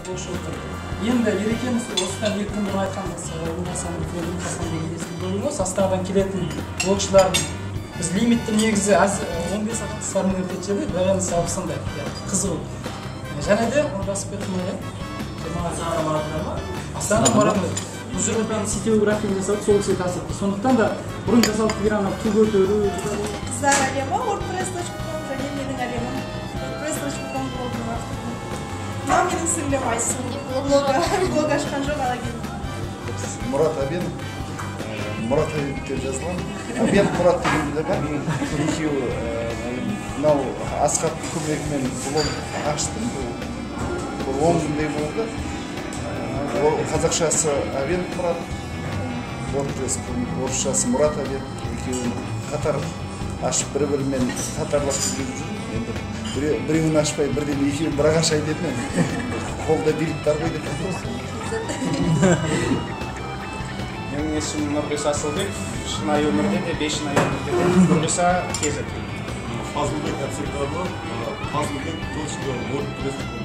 болушу керек. Енді ерекеміз осыдан 2 күн бұрын айтқанбыз, Астанадан келетін блогшылардың біз лимитті негізі 15 сағат өтетеді, бәріміз алпысында қызығу. Және де оны басып кетмей, Астана барады. Бұл жерде мен сетевой графиканы жасап, сол кісіге тасыпты. Сондықтан да бұрын жасалып келген ту көтеру. Қыздар әлемі wordpress.com және менің әлемім wordpress.com блогының авторы. Мынау менің сіңлім Айсу. Блог ашқан жоқ, ала келдім. Мұрат Абен, Мұрат Абен деп жазылған. Абен Мұрат деген де бар. Екеуі мынау Асхаттың көмегімен блог аштым. Бұл 10 күндей болды. Қазақшасы Абен Мұрат, орысшасы Мұрат Абен. Екеуін қатар ашып бір-бірімен қатарласып жүріп жүрмін. Енді біреуін ашпай бірден екеуін бірақ ашайын дедім. Қолда билік бар ғой деп айтасың. Менің есімім Нұрғиса Асылбек, шынайы өмірде де, бейшынайы өмірде де Нұрғиса кезі. Фазылбек Әбсекаров, Фазылбек .wordpress.com